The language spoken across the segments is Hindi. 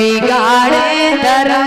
बिगाड़े धर्म।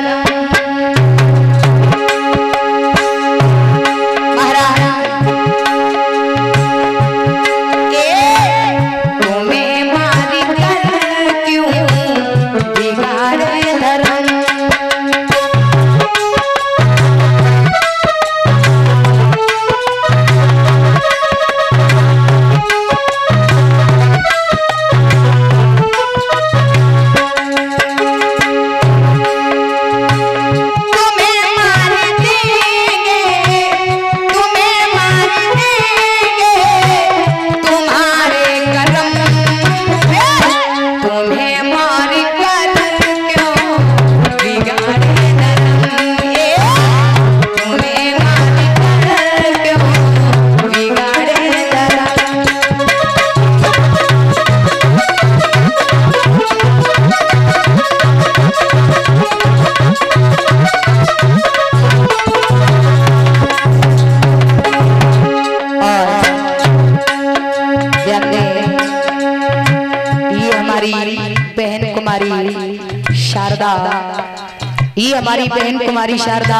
ये हमारी बहन कुमारी शारदा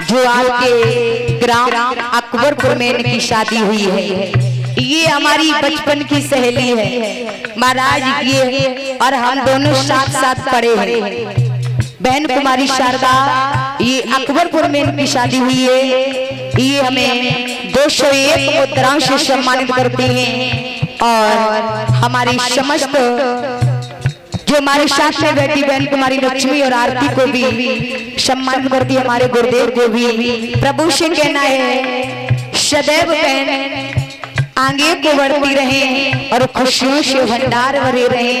जो आपके ग्राम अकबरपुर में इनकी शादी हुई है। ये हमारी बचपन की सहेली है महाराज। ये और हम दोनों साथ साथ पढ़े हैं। बहन कुमारी शारदा ये अकबरपुर में इनकी शादी हुई है। ये हमें 201 मुद्राओं से सम्मानित करती हैं और हमारी समस्त जो हमारे साथ में बैठी बहन कुमारी लक्ष्मी और आरती को भी सम्मान करती है। हमारे गुरुदेव को भी प्रभु से कहना है सदैव बहन आगे को बढ़ती रहे और खुशियों से भंडार भरे रहे।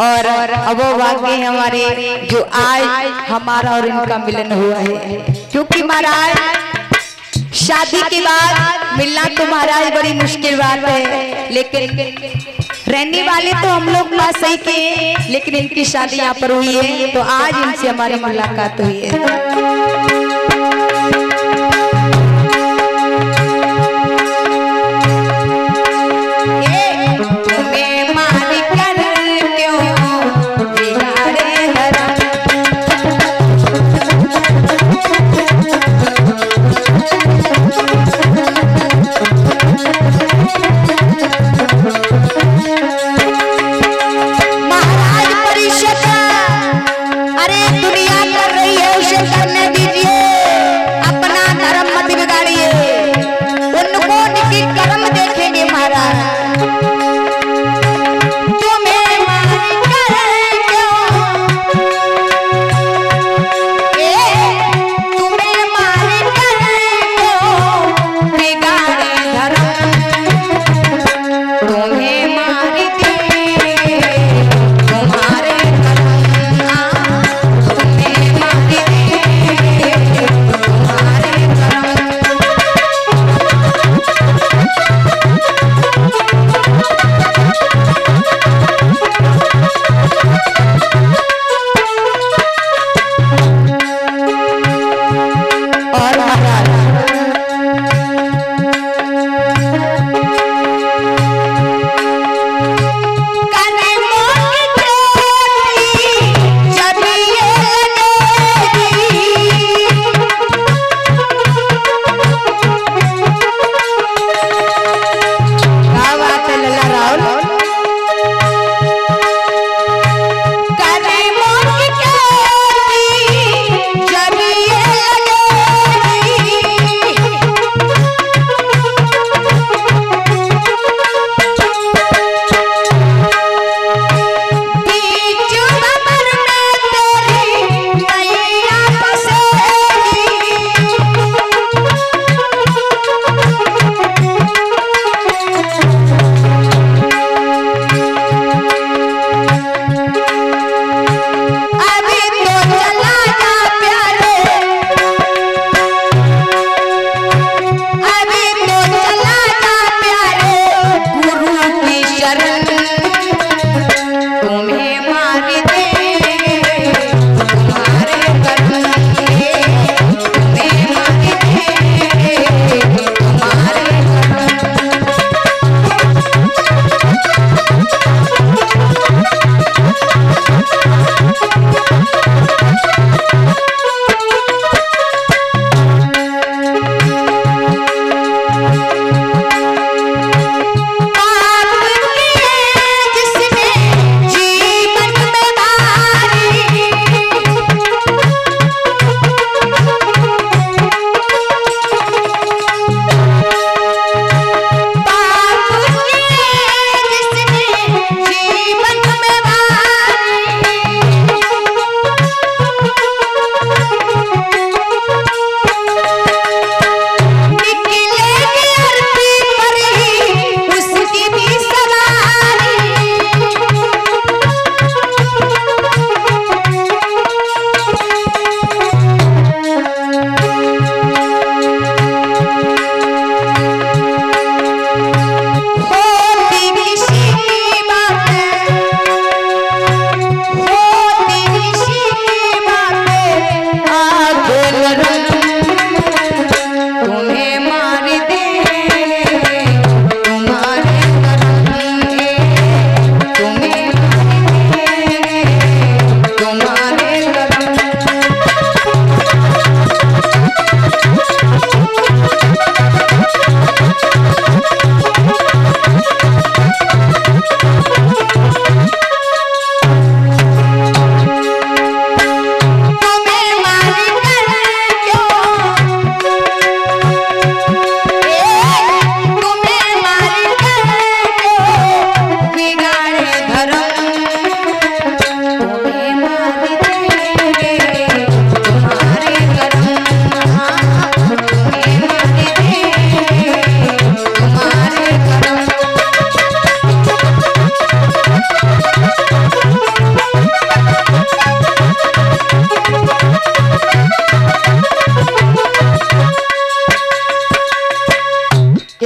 और अब वो वाकई हमारे जो आज हमारा और इनका मिलन हुआ है, क्योंकि महाराज शादी के बाद मिलना तो महाराज बड़ी मुश्किल बात है, लेकिन रहने वाले तो हम लोग पास सही के, लेकिन इनकी शादी यहाँ पर हुई है तो आज इनसे हमारी मुलाकात हुई है। अरे दुनिया कर रही है उसे करने दीजिए।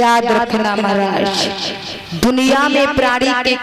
याद रखना महाराज, दुनिया में प्राणी के